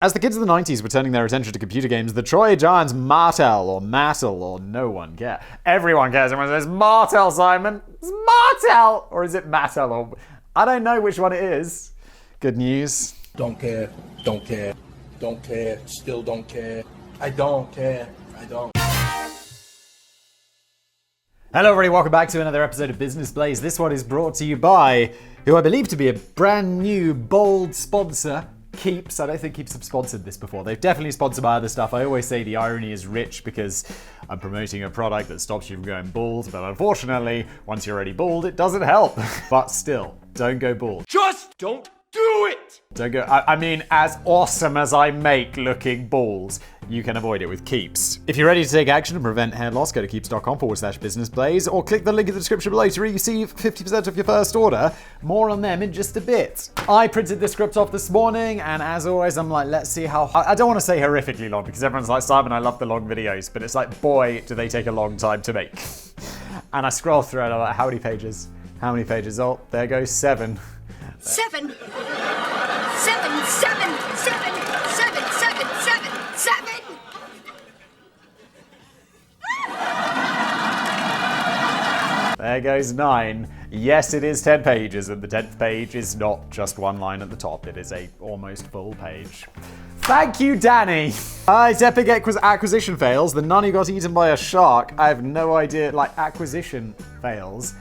As the kids of the 90s were turning their attention to computer games, the Troy giants Mattel or no one cares. Everyone cares. Everyone says, Mattel, Simon. It's Mattel! Or is it Mattel? Or I don't know which one it is. Good news. Don't care. Don't care. Don't care. Still don't care. I don't care. I don't. Hello everybody, welcome back to another episode of Business Blaze. This one is brought to you by, who I believe to be a brand new, bold sponsor, Keeps. I don't think Keeps have sponsored this before. They've definitely sponsored my other stuff. I always say the irony is rich because I'm promoting a product that stops you from going bald, but unfortunately, once you're already bald, it doesn't help. But still, don't go bald. Just don't do it! Don't go, I mean, as awesome as I make looking bald, you can avoid it with Keeps. If you're ready to take action and prevent hair loss, go to keeps.com/businessblaze or click the link in the description below to receive 50% of your first order. More on them in just a bit. I printed this script off this morning, and as always, I'm like, let's see how, I don't want to say horrifically long because everyone's like, Simon, I love the long videos, but it's like, boy, do they take a long time to make. And I scroll through and I'm like, how many pages? How many pages? Oh, there goes 7. 7. 7, 7, 7, 7, 7, 7, 7. There goes 9. Yes, it is 10 pages, and the 10th page is not just one line at the top. It is a almost full page. Thank you, Danny. It's epic acquisition fails. The nun who got eaten by a shark. I have no idea, like, acquisition fails.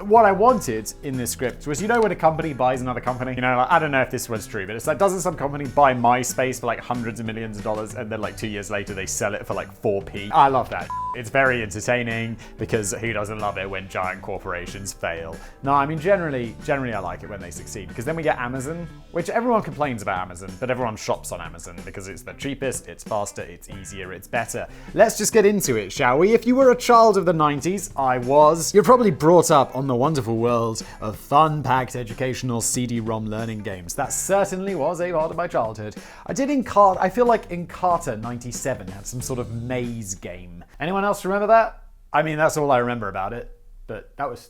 What I wanted in this script was, you know when a company buys another company? You know, like, I don't know if this was true, but it's like, doesn't some company buy MySpace for like hundreds of millions of dollars and then like 2 years later they sell it for like 4p? I love that. It's very entertaining because who doesn't love it when giant corporations fail? No, I mean, generally I like it when they succeed because then we get Amazon, which everyone complains about Amazon, but everyone shops on Amazon because it's the cheapest, it's faster, it's easier, it's better. Let's just get into it, shall we? If you were a child of the 90s, I was, you're probably brought up on the wonderful world of fun-packed educational CD-ROM learning games. That certainly was a part of my childhood. I feel like Encarta 97 had some sort of maze game. Anyone else remember that? I mean, that's all I remember about it. But that's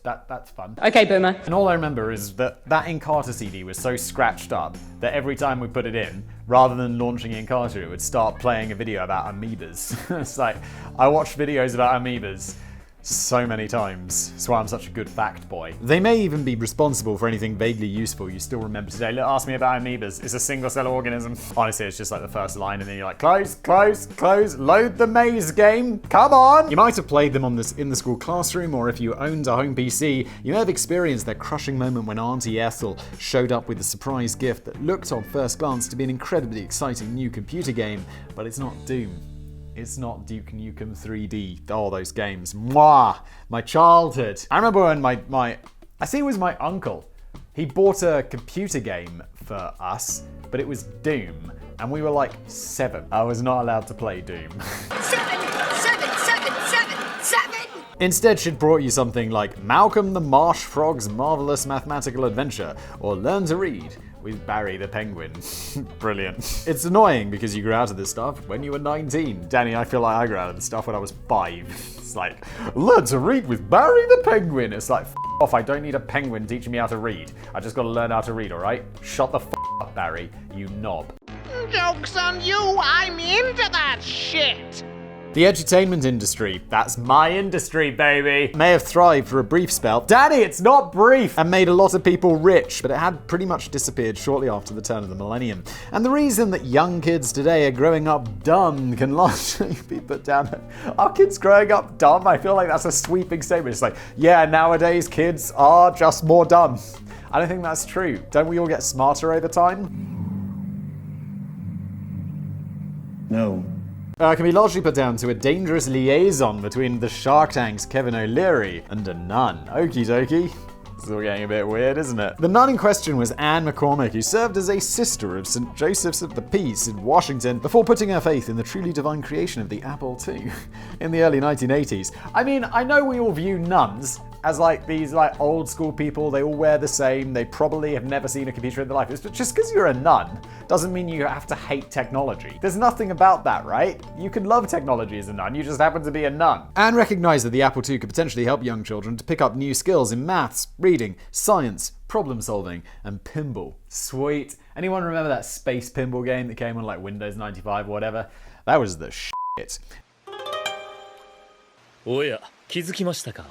fun. Okay, Boomer. And all I remember is that Encarta CD was so scratched up that every time we put it in, rather than launching Encarta, it would start playing a video about amoebas. It's like, I watched videos about amoebas so many times. That's why I'm such a good fact boy. They may even be responsible for anything vaguely useful you still remember today. Look, ask me about amoebas. It's a single-cell organism. Honestly, it's just like the first line, and then you're like, close, close, close, load the maze game, come on! You might have played them in the school classroom, or if you owned a home PC, you may have experienced that crushing moment when Auntie Ethel showed up with a surprise gift that looked on first glance to be an incredibly exciting new computer game, but it's not Doom. It's not Duke Nukem 3D. Oh, those games. Mwah! My childhood. I remember when I think it was my uncle. He bought a computer game for us, but it was Doom. And we were like 7. I was not allowed to play Doom. 7, 7, 7, 7, 7. Instead, she'd brought you something like Malcolm the Marsh Frog's Marvelous Mathematical Adventure, or Learn to Read with Barry the Penguin. Brilliant. It's annoying because you grew out of this stuff when you were 19. Danny, I feel like I grew out of this stuff when I was 5. It's like, Learn to Read with Barry the Penguin. It's like, off, I don't need a penguin teaching me how to read. I just gotta learn how to read, alright? Shut the up, Barry, you knob. Joke's on you, I'm into that shit! The edutainment industry, that's my industry, baby, may have thrived for a brief spell. Danny, it's not brief! And made a lot of people rich, but it had pretty much disappeared shortly after the turn of the millennium. And the reason that young kids today are growing up dumb can largely be put down to, are kids growing up dumb? I feel like that's a sweeping statement. It's like, yeah, nowadays kids are just more dumb. I don't think that's true. Don't we all get smarter over time? No. Can be largely put down to a dangerous liaison between the Shark Tank's Kevin O'Leary and a nun. Okie dokie. It's all getting a bit weird, isn't it? The nun in question was Anne McCormick, who served as a sister of St. Joseph's of the Peace in Washington before putting her faith in the truly divine creation of the Apple II in the early 1980s. I mean, I know we all view nuns as like these like old school people. They all wear the same. They probably have never seen a computer in their life. But just because you're a nun doesn't mean you have to hate technology. There's nothing about that, right? You can love technology as a nun. You just happen to be a nun. Anne recognized that the Apple II could potentially help young children to pick up new skills in maths, reading, science, problem solving, and pinball. Sweet Anyone remember that space pinball game that came on like Windows 95 or whatever? That was the shit. おや、気づきましたか。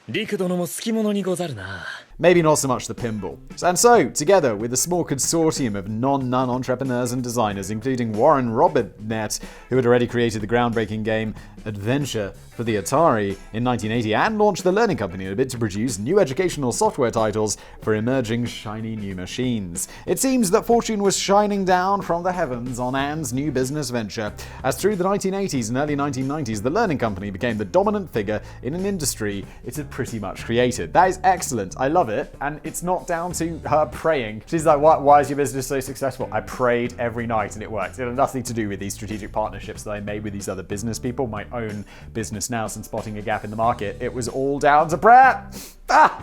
陸殿も好き者にござるな。 Maybe not so much the pinball. And so, together with a small consortium of non-nun entrepreneurs and designers, including Warren Robinett, who had already created the groundbreaking game Adventure for the Atari in 1980 and launched the Learning Company in a bid to produce new educational software titles for emerging shiny new machines. It seems that fortune was shining down from the heavens on Anne's new business venture, as through the 1980s and early 1990s, the Learning Company became the dominant figure in an industry it had pretty much created. That is excellent. I love it, and it's not down to her praying. She's like, why is your business so successful? I prayed every night and it worked. It had nothing to do with these strategic partnerships that I made with these other business people, my own business now since spotting a gap in the market. It was all down to prayer.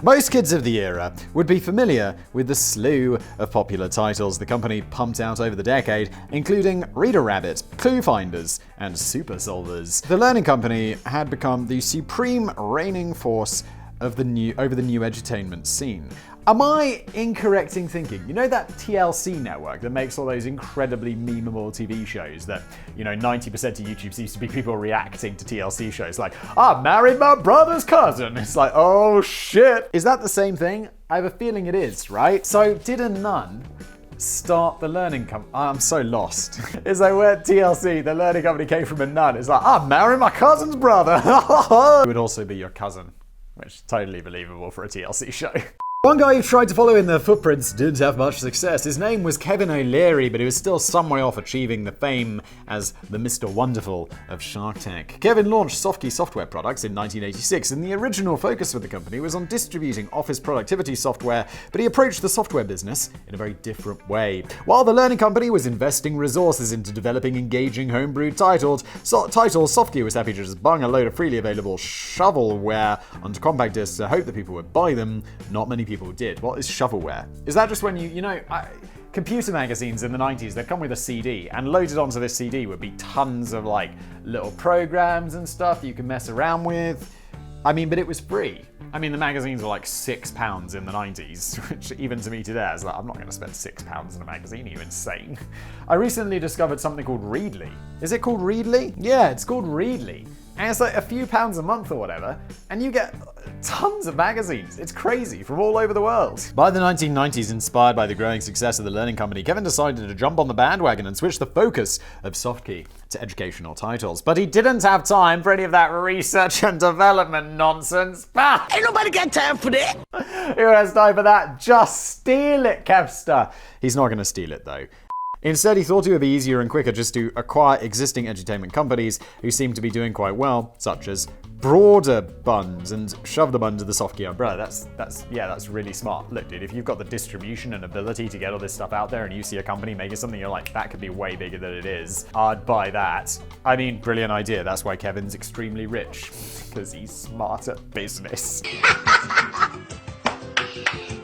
Most kids of the era would be familiar with the slew of popular titles the company pumped out over the decade, including Reader Rabbit, Clue Finders, and Super Solvers. The Learning Company had become the supreme reigning force of the new edutainment scene. Am I incorrect in thinking, you know that TLC network that makes all those incredibly memeable TV shows that, 90% of YouTube seems to be people reacting to TLC shows like, I married my brother's cousin. It's like, oh shit. Is that the same thing? I have a feeling it is, right? So did a nun start the Learning Company? I'm so lost. It's like where TLC, the Learning Company came from a nun. It's like, I married my cousin's brother. It would also be your cousin, which is totally believable for a TLC show. One guy who tried to follow in their footprints didn't have much success. His name was Kevin O'Leary, but he was still some way off achieving the fame as the Mr. Wonderful of Shark Tank. Kevin launched Softkey software products in 1986, and the original focus for the company was on distributing office productivity software, but he approached the software business in a very different way. While the Learning Company was investing resources into developing engaging homebrewed titles, Softkey was happy to just bung a load of freely available shovelware onto compact discs to hope that people would buy them. Not many people did. What is shovelware? Is that just when computer magazines in the 90s, they'd come with a CD, and loaded onto this CD would be tons of little programs and stuff you can mess around with. But it was free. The magazines were like £6 in the 90s, which even to me today, I was like, I'm not going to spend £6 in a magazine, are you insane? I recently discovered something called Readly. Is it called Readly? Yeah, it's called Readly. And it's like a few pounds a month or whatever, and you get tons of magazines. It's crazy, from all over the world. By the 1990s, inspired by the growing success of the Learning Company, Kevin decided to jump on the bandwagon and switch the focus of Softkey to educational titles. But he didn't have time for any of that research and development nonsense. Ain't nobody got time for that. Who has time for that? Just steal it, Kevster. He's not going to steal it, though. Instead, he thought it would be easier and quicker just to acquire existing edutainment companies who seemed to be doing quite well, such as Broader Buns, and shove them under the Softkey umbrella. That's really smart. Look, dude, if you've got the distribution and ability to get all this stuff out there and you see a company making something, you're like, that could be way bigger than it is, I'd buy that. Brilliant idea. That's why Kevin's extremely rich, because he's smart at business.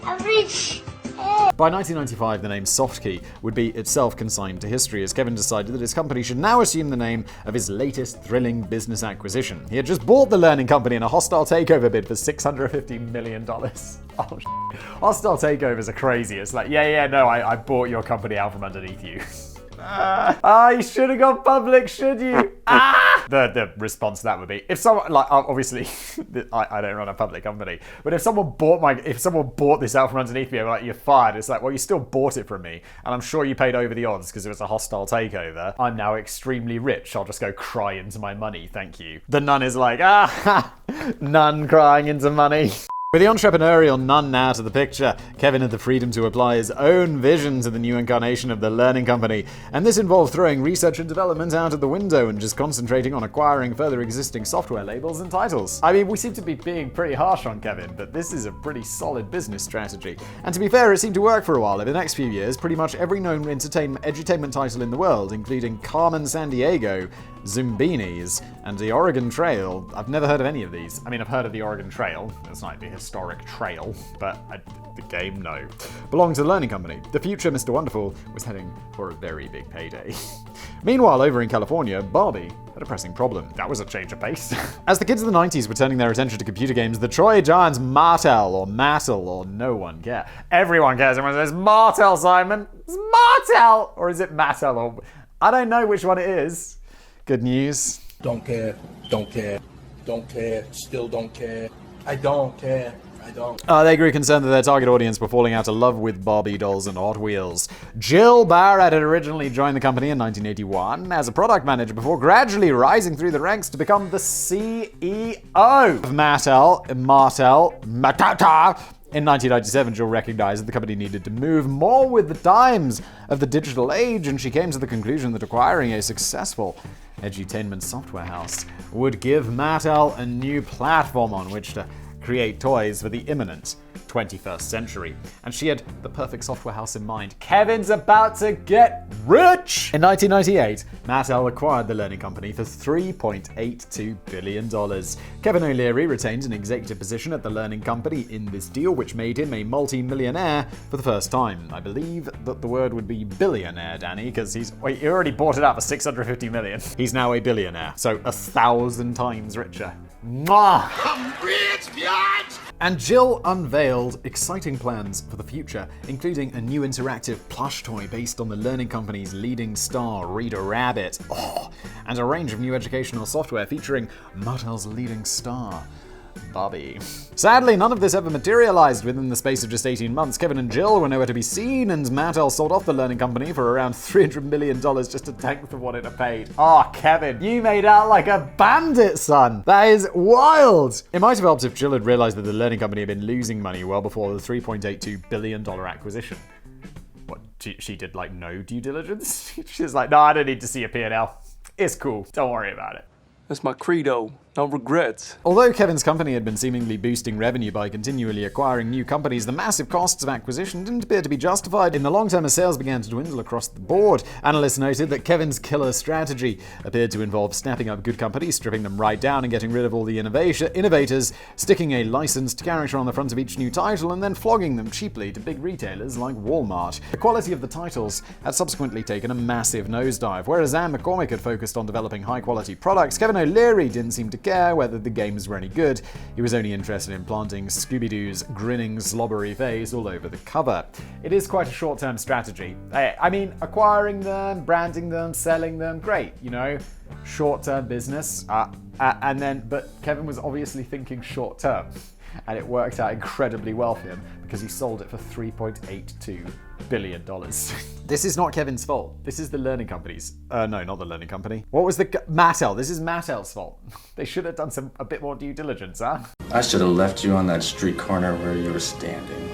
I'm rich. By 1995, the name Softkey would be itself consigned to history, as Kevin decided that his company should now assume the name of his latest thrilling business acquisition. He had just bought the Learning Company in a hostile takeover bid for $650 million. Oh, hostile takeovers are crazy. It's like, I bought your company out from underneath you. You should have gone public, should you? The response to that would be, if someone, obviously, I don't run a public company, but if someone bought this out from underneath me, I'm like, you're fired. It's like, well, you still bought it from me, and I'm sure you paid over the odds because it was a hostile takeover. I'm now extremely rich. I'll just go cry into my money, thank you. The nun is like, nun crying into money. With the entrepreneurial nun now to the picture, Kevin had the freedom to apply his own vision to the new incarnation of the Learning Company, and this involved throwing research and development out of the window and just concentrating on acquiring further existing software labels and titles. We seem to be being pretty harsh on Kevin, but this is a pretty solid business strategy. And to be fair, it seemed to work for a while. Over the next few years, pretty much every known edutainment title in the world, including Carmen Sandiego, Zumbinis, and the Oregon Trail. I've never heard of any of these. I mean, I've heard of the Oregon Trail. It's like the historic trail, but the game, no. Belonged to the Learning Company. The future Mr. Wonderful was heading for a very big payday. Meanwhile, over in California, Barbie had a pressing problem. That was a change of pace. As the kids of the 90s were turning their attention to computer games, the Troy Giants Mattel or no one cares. Everyone cares. Everyone says Mattel, Simon. It's Mattel! Or is it Mattel? Or I don't know which one it is. Good news. Don't care, don't care, don't care, still don't care. I don't care. I don't. They grew concerned that their target audience were falling out of love with Barbie dolls and Hot Wheels. Jill Barrett had originally joined the company in 1981 as a product manager before gradually rising through the ranks to become the CEO of Mattel. In 1997, Jill recognized that the company needed to move more with the times of the digital age, and she came to the conclusion that acquiring a successful edutainment software house would give Mattel a new platform on which to create toys for the imminent 21st century. And she had the perfect software house in mind. Kevin's about to get rich! In 1998, Mattel acquired the Learning Company for $3.82 billion. Kevin O'Leary retained an executive position at the Learning Company in this deal, which made him a multi-millionaire for the first time. I believe that the word would be billionaire, Danny, because he already bought it out for $650 million. He's now a billionaire, so 1,000 times richer. Mwah! I'm rich, bitch! And Jill unveiled exciting plans for the future, including a new interactive plush toy based on the Learning Company's leading star, Reader Rabbit, and a range of new educational software featuring Mattel's leading star, Barbie. Sadly, none of this ever materialized. Within the space of just 18 months, Kevin and Jill were nowhere to be seen, and Mattel sold off the Learning Company for around $300 million, just a tenth of what it had paid. Kevin, you made out like a bandit, son. That is wild. It might have helped if Jill had realized that the Learning Company had been losing money well before the $3.82 billion acquisition. What, she did like no due diligence? She's like, no, I don't need to see a P&L. It's cool. Don't worry about it. That's my credo. No regrets. Although Kevin's company had been seemingly boosting revenue by continually acquiring new companies, the massive costs of acquisition didn't appear to be justified in the long term as sales began to dwindle across the board. Analysts noted that Kevin's killer strategy appeared to involve snapping up good companies, stripping them right down, and getting rid of all the innovators, sticking a licensed character on the front of each new title, and then flogging them cheaply to big retailers like Walmart. The quality of the titles had subsequently taken a massive nosedive. Whereas Anne McCormick had focused on developing high-quality products, Kevin O'Leary didn't seem to care whether the games were any good. He was only interested in planting Scooby-Doo's grinning, slobbery face all over the cover. It is quite a short-term strategy. I mean, acquiring them, branding them, selling them, great, short-term business. But Kevin was obviously thinking short-term, and it worked out incredibly well for him because he sold it for $3.82 billion. This is not Kevin's fault. This is the Learning Company's. No, not the Learning Company. What was the Mattel? This is Mattel's fault. They should have done a bit more due diligence, huh? I should have left you on that street corner where you were standing.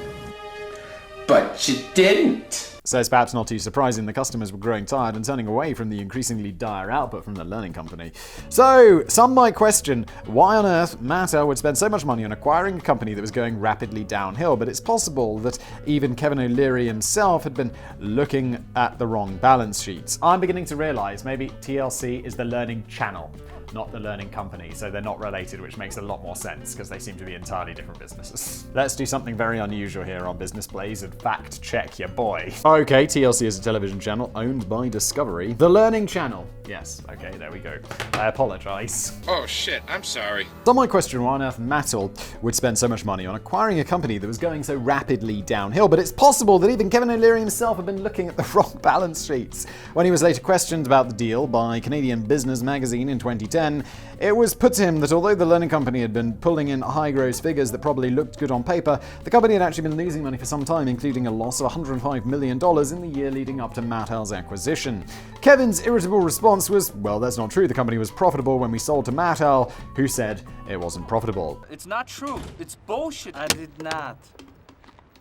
But you didn't! So it's perhaps not too surprising the customers were growing tired and turning away from the increasingly dire output from the Learning Company. So, some might question why on earth Mattel would spend so much money on acquiring a company that was going rapidly downhill, but it's possible that even Kevin O'Leary himself had been looking at the wrong balance sheets. I'm beginning to realize maybe TLC is the Learning Channel, not the Learning Company, so they're not related, which makes a lot more sense because they seem to be entirely different businesses. Let's do something very unusual here on Business Blaze and fact check your boy. Okay, TLC is a television channel owned by Discovery. The Learning Channel. Yes, okay, there we go. I apologize. Oh shit, I'm sorry. Some might question why on earth Mattel would spend so much money on acquiring a company that was going so rapidly downhill, but it's possible that even Kevin O'Leary himself had been looking at the wrong balance sheets. When he was later questioned about the deal by Canadian Business Magazine in 2010, it was put to him that although the Learning Company had been pulling in high gross figures that probably looked good on paper, the company had actually been losing money for some time, including a loss of $105 million in the year leading up to Mattel's acquisition. Kevin's irritable response was, well, that's not true. The company was profitable when we sold to Mattel, who said it wasn't profitable. It's not true. It's bullshit. I did not.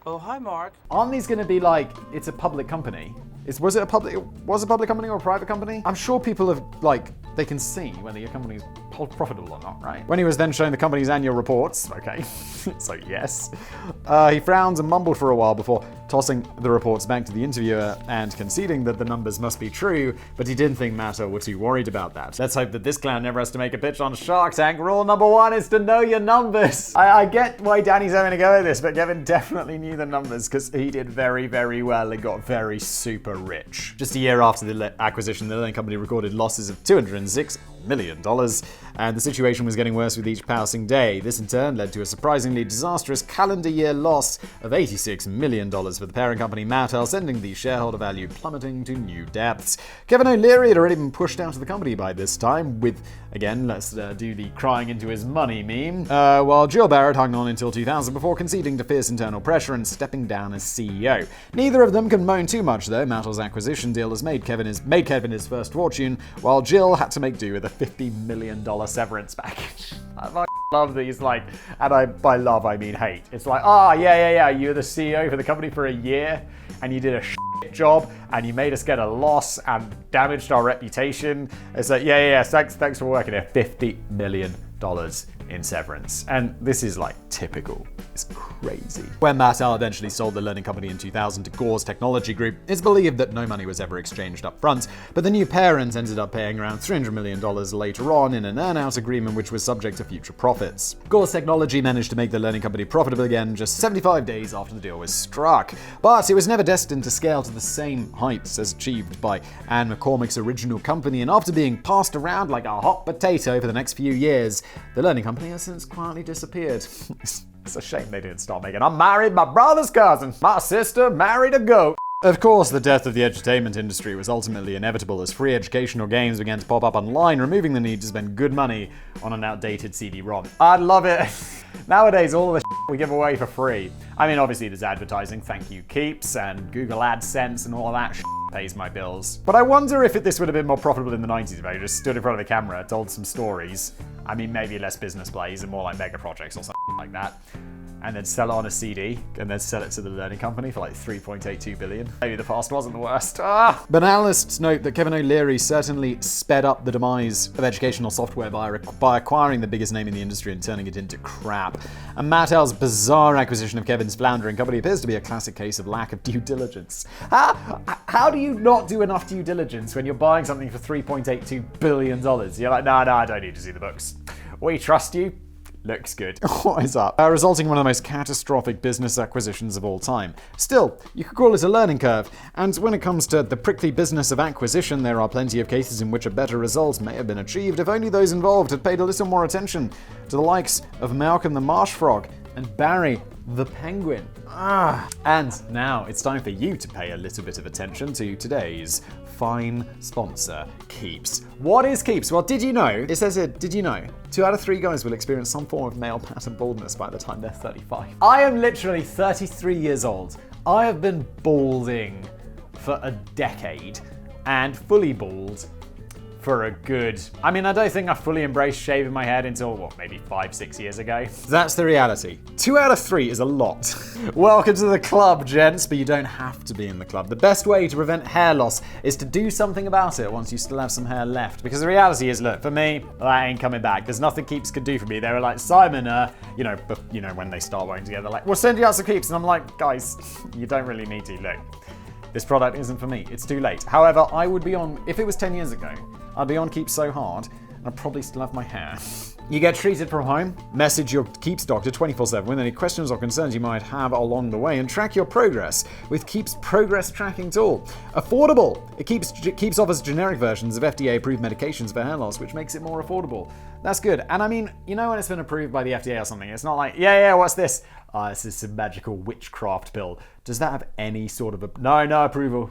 Oh, hi, Mark. Aren't these going to be like, it's a public company? Was it a public company or a private company? I'm sure people have, they can see whether your company's profitable or not, right? When he was then showing the company's annual reports, okay, so yes, He frowned and mumbled for a while before tossing the reports back to the interviewer and conceding that the numbers must be true, but he didn't think Mattel were too worried about that. Let's hope that this clown never has to make a pitch on Shark Tank. Rule number 1 is to know your numbers. I get why Danny's having a go at this, but Kevin definitely knew the numbers because he did very, very well and got very super rich. Just a year after the acquisition, the learning company recorded losses of $206 million, and the situation was getting worse with each passing day. This in turn led to a surprisingly disastrous calendar year loss of $86 million for the parent company Mattel, sending the shareholder value plummeting to new depths. Kevin O'Leary had already been pushed out of the company by this time, with, again, let's do the crying into his money meme, while Jill Barrett hung on until 2000 before conceding to fierce internal pressure and stepping down as CEO. Neither of them can moan too much, though. Mattel's acquisition deal has made Kevin his first fortune, while Jill had to make do with a $50 million severance package. I love these, like, and by love I mean hate. It's like, yeah, you were the CEO for the company for a year, and you did a shit job, and you made us get a loss and damaged our reputation. It's like, yeah, thanks for working here. $50 million in severance. And this is like typical. It's crazy. When Mattel eventually sold the learning company in 2000 to Gore's Technology Group, it's believed that no money was ever exchanged up front, but the new parent ended up paying around $300 million later on in an earn-out agreement which was subject to future profits. Gore's Technology managed to make the learning company profitable again just 75 days after the deal was struck, but it was never destined to scale to the same heights as achieved by Anne McCormick's original company, and after being passed around like a hot potato for the next few years, the learning company has since quietly disappeared. It's a shame they didn't start making, "I married my brother's cousin, my sister married a goat." Of course, the death of the edutainment industry was ultimately inevitable as free educational games began to pop up online, removing the need to spend good money on an outdated CD-ROM. I'd love it. Nowadays, all the we give away for free. I mean, obviously there's advertising, thank you Keeps, and Google AdSense and all that pays my bills. But I wonder if this would have been more profitable in the 90s if I just stood in front of a camera, told some stories. I mean, maybe less business plays and more like mega projects or something like that. And then sell it on a CD, and then sell it to the learning company for like $3.82 billion. Maybe the past wasn't the worst. But analysts note that Kevin O'Leary certainly sped up the demise of educational software by acquiring the biggest name in the industry and turning it into crap. And Mattel's bizarre acquisition of Kevin's floundering company appears to be a classic case of lack of due diligence. How do you not do enough due diligence when you're buying something for $3.82 billion? You're like, no, I don't need to see the books. We trust you. Looks good. What is up? Resulting in one of the most catastrophic business acquisitions of all time. Still, you could call it a learning curve, and when it comes to the prickly business of acquisition, there are plenty of cases in which a better result may have been achieved if only those involved had paid a little more attention to the likes of Malcolm the Marsh Frog and Barry the Penguin. And now it's time for you to pay a little bit of attention to today's fine sponsor, Keeps. What is Keeps? Well, did you know? It says here, did you know? 2 out of 3 guys will experience some form of male pattern baldness by the time they're 35. I am literally 33 years old. I have been balding for a decade and fully bald for a good... I mean, I don't think I fully embraced shaving my head until, maybe 5-6 years ago. That's the reality. 2 out of 3 is a lot. Welcome to the club, gents, but you don't have to be in the club. The best way to prevent hair loss is to do something about it once you still have some hair left. Because the reality is, look, for me, that ain't coming back. There's nothing Keeps could do for me. They were like, Simon, when they start working together, like, we'll send you out some Keeps. And I'm like, guys, you don't really need to. Look, this product isn't for me. It's too late. However, I would be on, if it was 10 years ago, I'd be on Keeps so hard, and I'd probably still have my hair. You get treated from home, message your Keeps doctor 24/7 with any questions or concerns you might have along the way, and track your progress with Keeps progress tracking tool. Affordable! Keeps offers generic versions of FDA-approved medications for hair loss, which makes it more affordable. That's good. And I mean, when it's been approved by the FDA or something, it's not like, yeah, what's this? This is some magical witchcraft pill. Does that have any sort of No approval.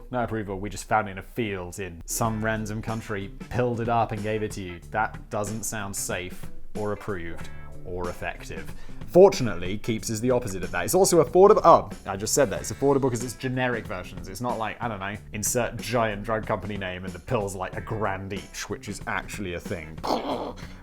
We just found it in a field in some random country, pilled it up and gave it to you. That doesn't sound safe or approved or effective. Fortunately, Keeps is the opposite of that. It's also affordable. Oh, I just said that. It's affordable because it's generic versions. It's not like, I don't know, insert giant drug company name and the pills are like $1,000 each, which is actually a thing.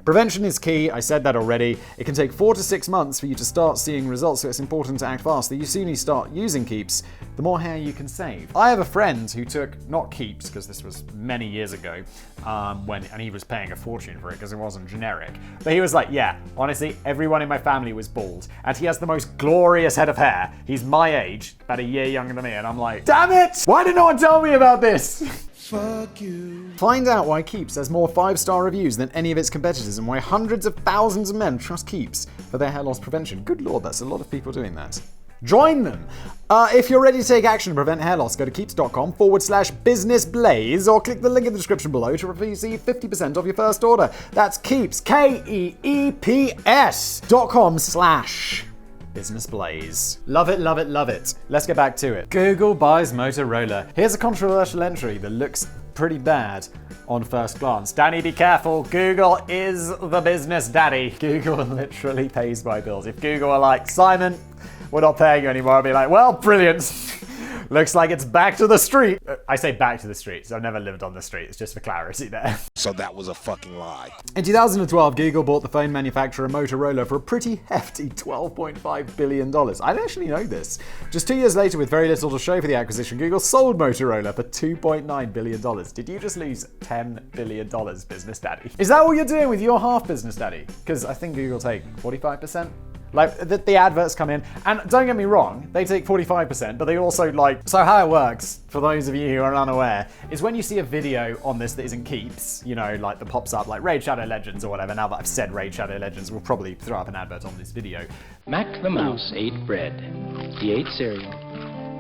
Prevention is key. I said that already. It can take 4 to 6 months for you to start seeing results, so it's important to act fast. The sooner you start using Keeps, the more hair you can save. I have a friend who took, not Keeps, because this was many years ago, and he was paying a fortune for it because it wasn't generic. But he was like, yeah, honestly, literally everyone in my family was bald, and he has the most glorious head of hair. He's my age, about a year younger than me, and I'm like, damn it! Why did no one tell me about this? Fuck you. Find out why Keeps has more 5-star reviews than any of its competitors, and why hundreds of thousands of men trust Keeps for their hair loss prevention. Good lord, that's a lot of people doing that. Join them! If you're ready to take action to prevent hair loss, go to keeps.com/businessblaze or click the link in the description below to receive 50% off your first order. That's Keeps, KEEPS.com/businessblaze. Love it, love it, love it. Let's get back to it. Google buys Motorola. Here's a controversial entry that looks pretty bad on first glance. Danny, be careful. Google is the business daddy. Google literally pays my bills. If Google are like, Simon, we're not paying you anymore, I'll be like, well, brilliant. Looks like it's back to the street. I say back to the streets. I've never lived on the streets, just for clarity there. So that was a fucking lie. In 2012, Google bought the phone manufacturer Motorola for a pretty hefty $12.5 billion. I didn't actually know this. Just 2 years later, with very little to show for the acquisition, Google sold Motorola for $2.9 billion. Did you just lose $10 billion, business daddy? Is that what you're doing with your half, business daddy? Because I think Google take 45%. Like, the adverts come in, and don't get me wrong, they take 45%, but they also, like... So how it works, for those of you who are unaware, is when you see a video on this that isn't Keeps, you know, like that pops up, like Raid Shadow Legends or whatever. Now that I've said Raid Shadow Legends, we'll probably throw up an advert on this video. Mac the mouse ate bread. He ate cereal.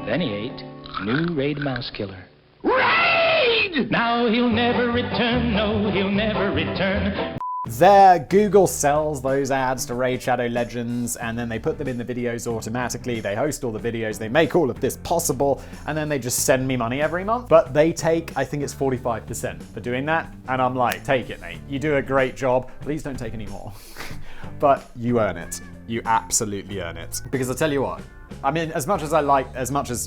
Then he ate new Raid Mouse Killer. Raid! Now he'll never return, no, he'll never return. There, Google sells those ads to Raid Shadow Legends, and then they put them in the videos automatically. They host all the videos, they make all of this possible, and then they just send me money every month. But they take, I think it's 45% for doing that, and I'm like, take it, mate. You do a great job. Please don't take any more. But you earn it. You absolutely earn it. Because I tell you what, I mean, as much as,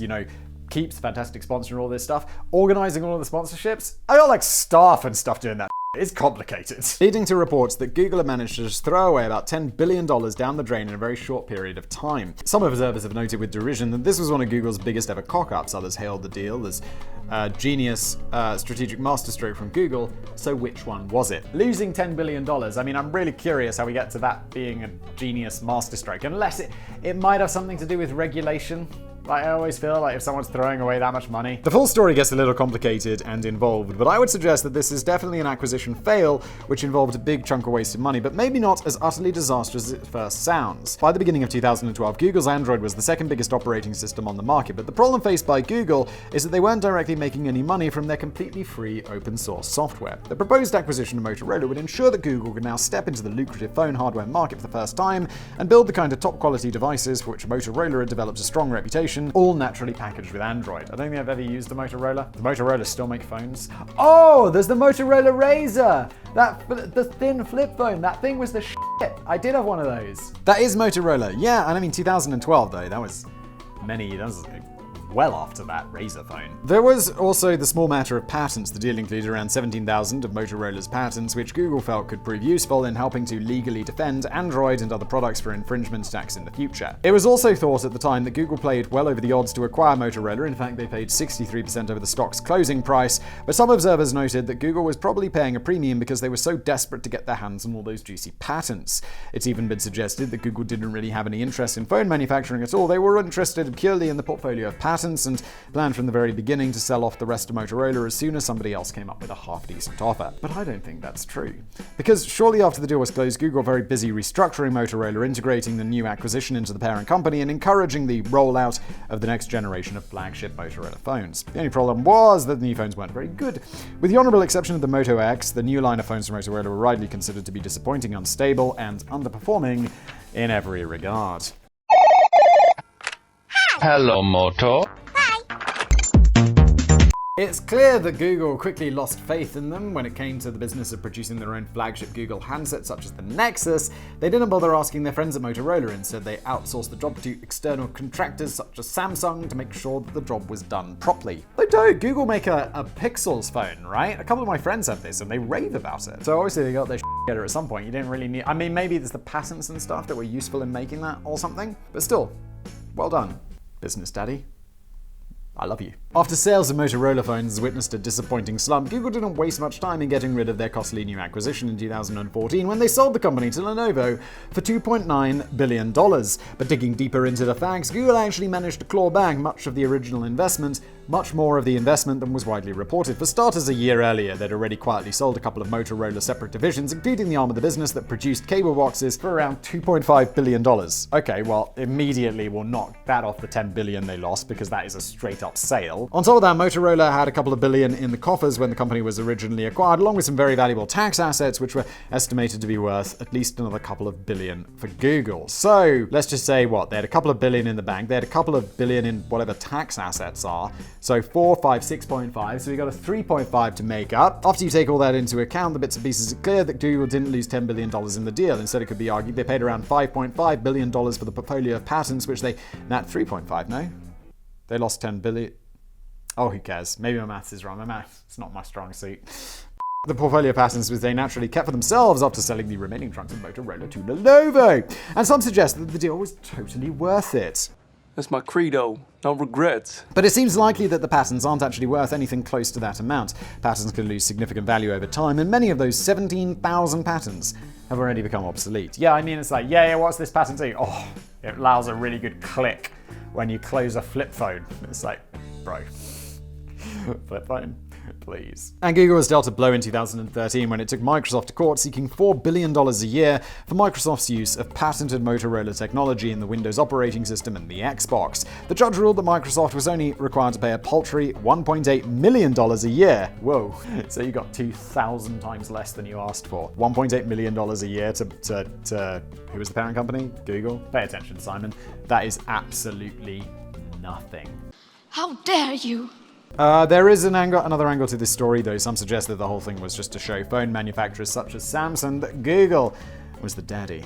you know, Keeps, fantastic sponsor and all this stuff, organizing all of the sponsorships, I got like staff and stuff doing that. It's complicated. Leading to reports that Google had managed to just throw away about $10 billion down the drain in a very short period of time. Some observers have noted with derision that this was one of Google's biggest ever cock-ups. Others hailed the deal as a genius strategic masterstroke from Google. So which one was it? Losing $10 billion, I mean, I'm really curious how we get to that being a genius masterstroke, unless it might have something to do with regulation. Like, I always feel like if someone's throwing away that much money. The full story gets a little complicated and involved, but I would suggest that this is definitely an acquisition fail, which involved a big chunk of wasted money, but maybe not as utterly disastrous as it first sounds. By the beginning of 2012, Google's Android was the second biggest operating system on the market, but the problem faced by Google is that they weren't directly making any money from their completely free open source software. The proposed acquisition of Motorola would ensure that Google could now step into the lucrative phone hardware market for the first time and build the kind of top quality devices for which Motorola had developed a strong reputation, all naturally packaged with Android. I don't think I've ever used a Motorola. The Motorola still make phones. Oh, there's the Motorola Razr! The thin flip phone, that thing was the shit. I did have one of those. That is Motorola. Yeah, and I mean 2012 though, that was well after that Razr phone. There was also the small matter of patents. The deal included around 17,000 of Motorola's patents, which Google felt could prove useful in helping to legally defend Android and other products for infringement attacks in the future. It was also thought at the time that Google played well over the odds to acquire Motorola. In fact, they paid 63% over the stock's closing price, but some observers noted that Google was probably paying a premium because they were so desperate to get their hands on all those juicy patents. It's even been suggested that Google didn't really have any interest in phone manufacturing at all. They were interested purely in the portfolio of patents and planned from the very beginning to sell off the rest of Motorola as soon as somebody else came up with a half-decent offer. But I don't think that's true. Because shortly after the deal was closed, Google were very busy restructuring Motorola, integrating the new acquisition into the parent company, and encouraging the rollout of the next generation of flagship Motorola phones. The only problem was that the new phones weren't very good. With the honorable exception of the Moto X, the new line of phones from Motorola were widely considered to be disappointing, unstable, and underperforming in every regard. Hello, Moto. It's clear that Google quickly lost faith in them when it came to the business of producing their own flagship Google handsets such as the Nexus. They didn't bother asking their friends at Motorola. Instead, they outsourced the job to external contractors such as Samsung to make sure that the job was done properly. They don't. Google make a Pixels phone, right? A couple of my friends have this and they rave about it. So obviously they got their shit together at some point. You didn't really need... I mean, maybe there's the patents and stuff that were useful in making that or something. But still, well done, business daddy. I love you. After sales of Motorola phones witnessed a disappointing slump, Google didn't waste much time in getting rid of their costly new acquisition in 2014 when they sold the company to Lenovo for $2.9 billion. But digging deeper into the facts, Google actually managed to claw back much of the original investment, much more of the investment than was widely reported. For starters, a year earlier, they'd already quietly sold a couple of Motorola separate divisions, including the arm of the business that produced cable boxes, for around $2.5 billion. Okay, well, immediately we'll knock that off the $10 billion they lost, because that is a straight-up sale. On top of that, Motorola had a couple of billion in the coffers when the company was originally acquired, along with some very valuable tax assets, which were estimated to be worth at least another couple of billion for Google. So, let's just say they had a couple of billion in the bank, they had a couple of billion in whatever tax assets are. So 4, 5, 6.5, so we got a 3.5 to make up. After you take all that into account, the bits and pieces are clear that Google didn't lose $10 billion in the deal. Instead, it could be argued they paid around $5.5 billion for the portfolio of patents, which they... Not 3.5, no? They lost 10 billion... Oh, who cares? Maybe my maths is wrong. My maths is not my strong suit. The portfolio of patents which they naturally kept for themselves after selling the remaining trunks of Motorola to Lenovo. And some suggest that the deal was totally worth it. That's my credo. No regrets. But it seems likely that the patents aren't actually worth anything close to that amount. Patents can lose significant value over time, and many of those 17,000 patents have already become obsolete. Yeah, I mean, it's like, yeah, what's this patent do? Oh, it allows a really good click when you close a flip phone. It's like, bro, flip phone, please. And Google was dealt a blow in 2013 when it took Microsoft to court, seeking $4 billion a year for Microsoft's use of patented Motorola technology in the Windows operating system and the Xbox. The judge ruled that Microsoft was only required to pay a paltry $1.8 million a year. Whoa. So you got 2,000 times less than you asked for. $1.8 million a year to who was the parent company? Google? Pay attention, Simon. That is absolutely nothing. How dare you? There is another angle to this story, though. Some suggest that the whole thing was just to show phone manufacturers such as Samsung that Google was the daddy.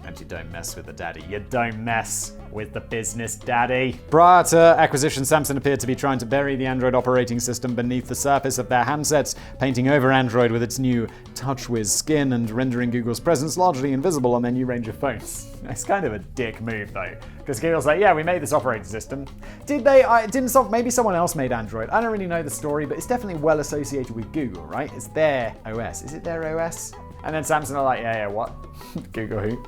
And you don't mess with the daddy. You don't mess with the business daddy. Prior to acquisition, Samsung appeared to be trying to bury the Android operating system beneath the surface of their handsets, painting over Android with its new TouchWiz skin and rendering Google's presence largely invisible on their new range of phones. It's kind of a dick move, though, because Google's like, yeah, we made this operating system. Did they? Maybe someone else made Android. I don't really know the story, but it's definitely well associated with Google, right? It's their OS. Is it their OS? And then Samsung are like, yeah, what? Google who?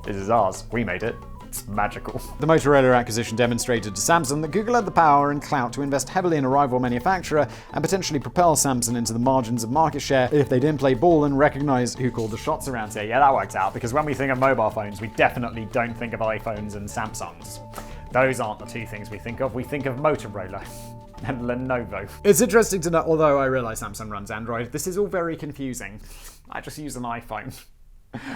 This is ours. We made it. It's magical. The Motorola acquisition demonstrated to Samsung that Google had the power and clout to invest heavily in a rival manufacturer and potentially propel Samsung into the margins of market share if they didn't play ball and recognize who called the shots around here. Yeah, that worked out, because when we think of mobile phones, we definitely don't think of iPhones and Samsungs. Those aren't the two things we think of. We think of Motorola and Lenovo. It's interesting to know, although I realize Samsung runs Android, this is all very confusing. I just use an iPhone.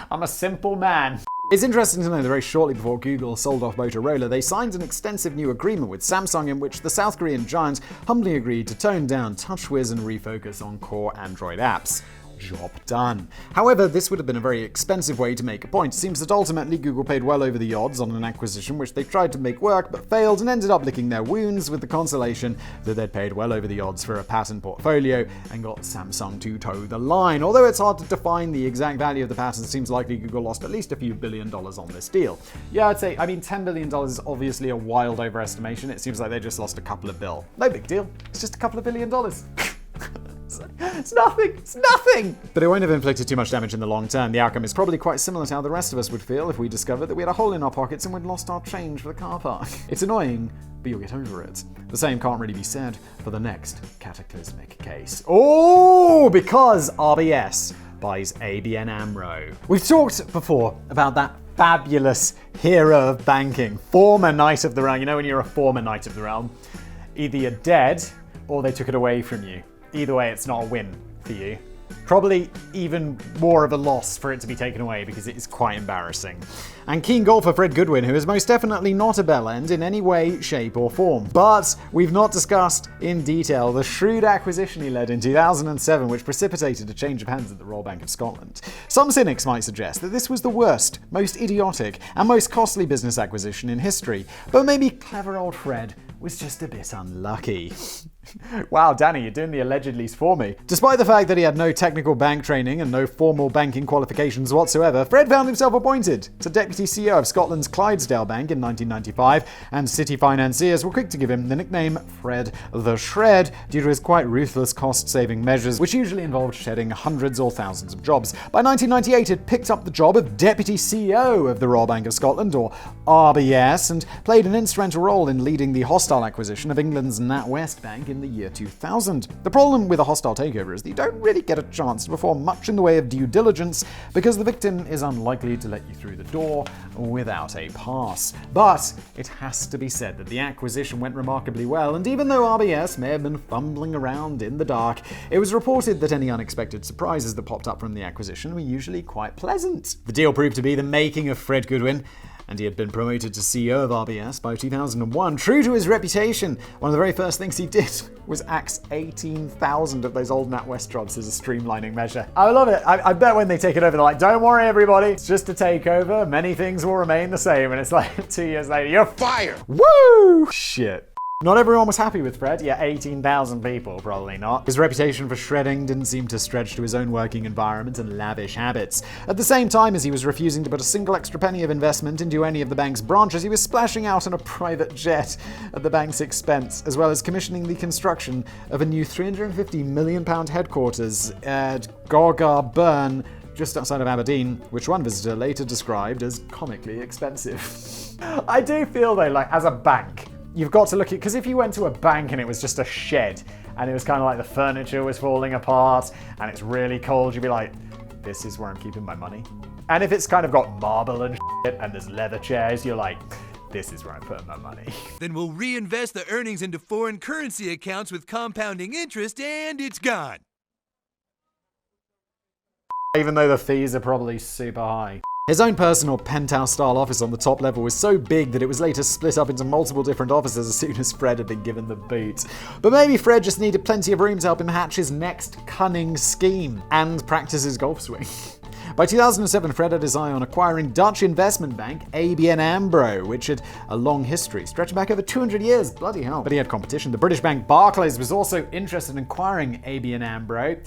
I'm a simple man. It's interesting to know that very shortly before Google sold off Motorola, they signed an extensive new agreement with Samsung in which the South Korean giant humbly agreed to tone down TouchWiz and refocus on core Android apps. Job done. However, this would have been a very expensive way to make a point. It seems that ultimately Google paid well over the odds on an acquisition which they tried to make work but failed and ended up licking their wounds with the consolation that they'd paid well over the odds for a patent portfolio and got Samsung to toe the line. Although it's hard to define the exact value of the patents, it seems likely Google lost at least a few $1 billion on this deal. Yeah, I'd say, $10 billion is obviously a wild overestimation. It seems like they just lost a couple of bill. No big deal. It's just a couple of $1 billion. It's nothing. It's nothing. But it won't have inflicted too much damage in the long term. The outcome is probably quite similar to how the rest of us would feel if we discovered that we had a hole in our pockets and we'd lost our change for the car park. It's annoying, but you'll get over it. The same can't really be said for the next cataclysmic case. Oh, because RBS buys ABN Amro. We've talked before about that fabulous hero of banking, former Knight of the Realm. You know when you're a former Knight of the Realm? Either you're dead or they took it away from you. Either way, it's not a win for you. Probably even more of a loss for it to be taken away because it is quite embarrassing. And keen golfer Fred Goodwin, who is most definitely not a bell end in any way, shape or form. But we've not discussed in detail the shrewd acquisition he led in 2007 which precipitated a change of hands at the Royal Bank of Scotland. Some cynics might suggest that this was the worst, most idiotic and most costly business acquisition in history. But maybe clever old Fred was just a bit unlucky. Wow, Danny, you're doing the allegedlys for me. Despite the fact that he had no technical bank training and no formal banking qualifications whatsoever, Fred found himself appointed to Deputy CEO of Scotland's Clydesdale Bank in 1995, and city financiers were quick to give him the nickname Fred the Shred due to his quite ruthless cost-saving measures, which usually involved shedding hundreds or thousands of jobs. By 1998, he'd picked up the job of Deputy CEO of the Royal Bank of Scotland, or RBS, and played an instrumental role in leading the hostile acquisition of England's NatWest Bank in the year 2000. The problem with a hostile takeover is that you don't really get a chance to perform much in the way of due diligence because the victim is unlikely to let you through the door without a pass. But it has to be said that the acquisition went remarkably well, and even though RBS may have been fumbling around in the dark, it was reported that any unexpected surprises that popped up from the acquisition were usually quite pleasant. The deal proved to be the making of Fred Goodwin, and he had been promoted to CEO of RBS by 2001. True to his reputation, one of the very first things he did was axe 18,000 of those old NatWest jobs as a streamlining measure. I love it. I bet when they take it over, they're like, don't worry everybody, it's just a takeover, many things will remain the same, and it's like 2 years later, you're fired! Woo! Shit. Not everyone was happy with Fred. Yeah, 18,000 people, probably not. His reputation for shredding didn't seem to stretch to his own working environment and lavish habits. At the same time as he was refusing to put a single extra penny of investment into any of the bank's branches, he was splashing out on a private jet at the bank's expense, as well as commissioning the construction of a new £350 million headquarters at Gorgar Burn, just outside of Aberdeen, which one visitor later described as comically expensive. I do feel though, like as a bank, you've got to look at, because if you went to a bank and it was just a shed and it was kind of like the furniture was falling apart and it's really cold, you'd be like, this is where I'm keeping my money. And if it's kind of got marble and shit and there's leather chairs, you're like, this is where I'm putting my money. Then we'll reinvest the earnings into foreign currency accounts with compounding interest and it's gone. Even though the fees are probably super high. His own personal penthouse-style office on the top level was so big that it was later split up into multiple different offices as soon as Fred had been given the boot. But maybe Fred just needed plenty of room to help him hatch his next cunning scheme and practice his golf swing. By 2007, Fred had his eye on acquiring Dutch investment bank ABN Amro, which had a long history, stretching back over 200 years. Bloody hell. But he had competition. The British bank Barclays was also interested in acquiring ABN Amro.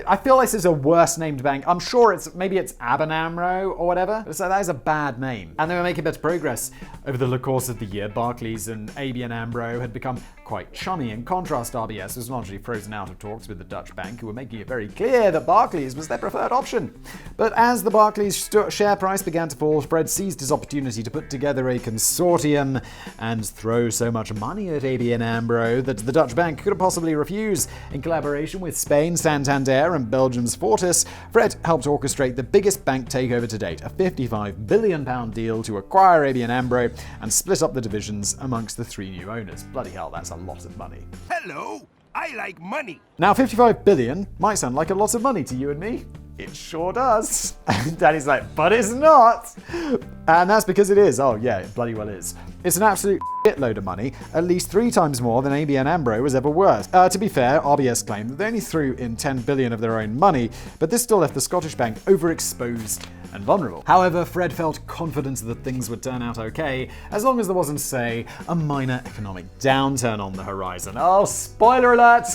I feel like this is a worse named bank. I'm sure maybe it's ABN Amro or whatever. So that is a bad name. And they were making better progress. Over the course of the year, Barclays and ABN Amro had become quite chummy. In contrast, RBS was largely frozen out of talks with the Dutch bank, who were making it very clear that Barclays was their preferred option. But as the Barclays share price began to fall, Fred seized his opportunity to put together a consortium and throw so much money at ABN Amro that the Dutch bank couldn't possibly refuse. In collaboration with Spain, Santander, and Belgium's Fortis, Fred helped orchestrate the biggest bank takeover to date, a £55 billion deal to acquire ABN Amro and split up the divisions amongst the three new owners. Bloody hell, that's a lot of money. Hello, I like money. Now, 55 billion might sound like a lot of money to you and me. It sure does. And Daddy's like, but it's not. And that's because it is. Oh yeah, it bloody well is. It's an absolute shitload of money, at least 3 times more than ABN Amro was ever worth. To be fair, RBS claimed that they only threw in 10 billion of their own money, but this still left the Scottish bank overexposed and vulnerable. However, Fred felt confident that things would turn out okay, as long as there wasn't, say, a minor economic downturn on the horizon. Oh, spoiler alert!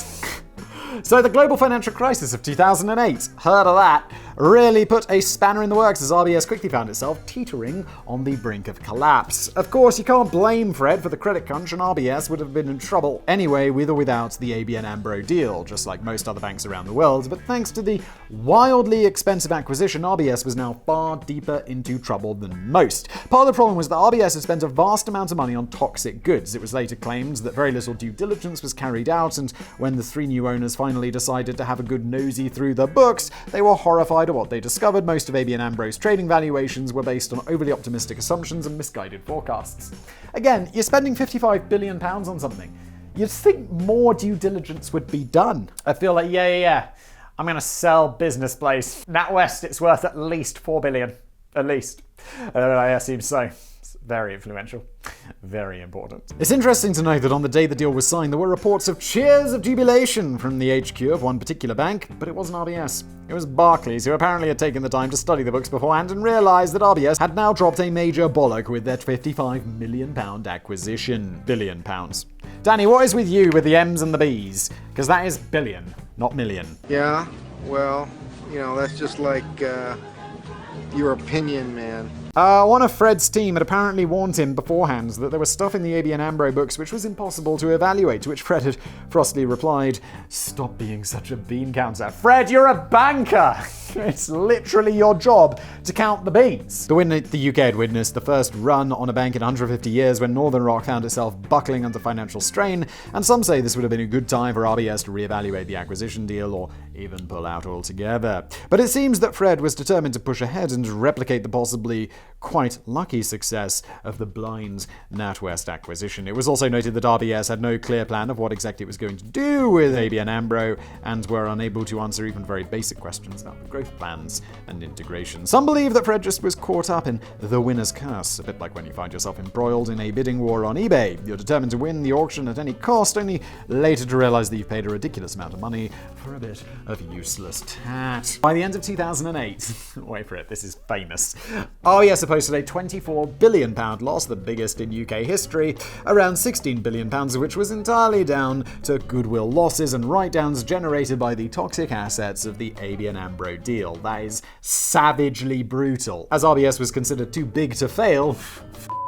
So the global financial crisis of 2008, heard of that, really put a spanner in the works as RBS quickly found itself teetering on the brink of collapse. Of course, you can't blame Fred for the credit crunch, and RBS would have been in trouble anyway with or without the ABN Amro deal, just like most other banks around the world. But thanks to the wildly expensive acquisition, RBS was now far deeper into trouble than most. Part of the problem was that RBS had spent a vast amount of money on toxic goods. It was later claimed that very little due diligence was carried out, and when the 3 new owners finally decided to have a good nosy through the books, they were horrified at what they discovered. Most of ABN Amro's trading valuations were based on overly optimistic assumptions and misguided forecasts. Again, you're spending £55 billion on something. You'd think more due diligence would be done. I feel like, yeah. I'm going to sell business place. NatWest, it's worth at least 4 billion. At least. I assume so. It's very influential. Very important. It's interesting to note that on the day the deal was signed, there were reports of cheers of jubilation from the HQ of one particular bank, but it wasn't RBS. It was Barclays, who apparently had taken the time to study the books beforehand and realized that RBS had now dropped a major bollock with their £55 million acquisition. £1 billion. Danny, what is with you with the M's and the B's? Because that is billion, not million. Yeah, well, you know, that's just like your opinion, man. One of Fred's team had apparently warned him beforehand that there was stuff in the ABN Amro books which was impossible to evaluate, to which Fred had frostily replied, "Stop being such a bean counter. Fred, you're a banker! It's literally your job to count the beans." The UK had witnessed the first run on a bank in 150 years when Northern Rock found itself buckling under financial strain, and some say this would have been a good time for RBS to reevaluate the acquisition deal or even pull out altogether. But it seems that Fred was determined to push ahead and replicate the possibly quite lucky success of the blind NatWest acquisition. It was also noted that RBS had no clear plan of what exactly it was going to do with ABN Amro and were unable to answer even very basic questions about the growth plans and integration. Some believe that Fred just was caught up in the winner's curse, a bit like when you find yourself embroiled in a bidding war on eBay. You're determined to win the auction at any cost, only later to realize that you've paid a ridiculous amount of money for a bit of useless tat. By the end of 2008, wait for it, this is famous, RBS posted a £24 billion loss, the biggest in UK history, around £16 billion of which was entirely down to goodwill losses and write-downs generated by the toxic assets of the ABN Amro deal. That is savagely brutal. As RBS was considered too big to fail,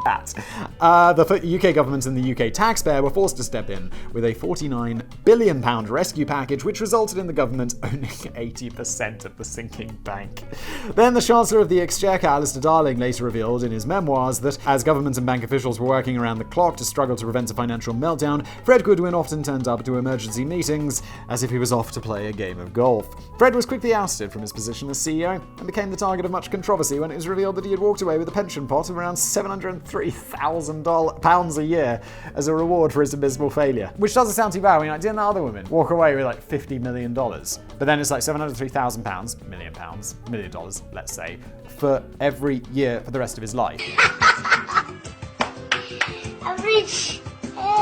that. The UK government and the UK taxpayer were forced to step in with a £49 billion rescue package, which resulted in the government owning 80% of the sinking bank. Then the Chancellor of the Exchequer, Alistair Darling, later revealed in his memoirs that as government and bank officials were working around the clock to struggle to prevent a financial meltdown, Fred Goodwin often turned up to emergency meetings as if he was off to play a game of golf. Fred was quickly ousted from his position as CEO and became the target of much controversy when it was revealed that he had walked away with a pension pot of around £703,000 a year as a reward for his abysmal failure. Which doesn't sound too bad. I mean, like, didn't the other women walk away with like $50 million? But then it's like £703,000, million, let's say, for every year for the rest of his life.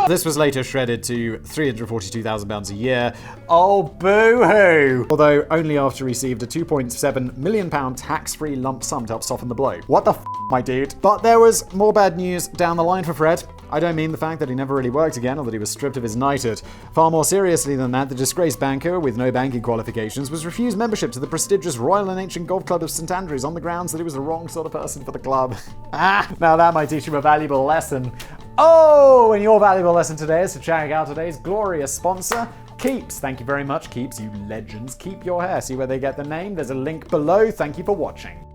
This was later shredded to £342,000 a year. Oh, boo-hoo! Although only after he received a £2.7 million tax-free lump sum to help soften the blow. What the my dude? But there was more bad news down the line for Fred. I don't mean the fact that he never really worked again or that he was stripped of his knighthood. Far more seriously than that, the disgraced banker with no banking qualifications was refused membership to the prestigious Royal and Ancient Golf Club of St Andrews on the grounds that he was the wrong sort of person for the club. Now that might teach him a valuable lesson. Oh, and your valuable lesson today is to check out today's glorious sponsor, Keeps. Thank you very much, Keeps, you legends. Keep your hair. See where they get the name? There's a link below. Thank you for watching.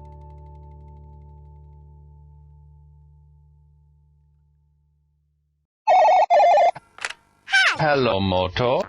Hello, Moto.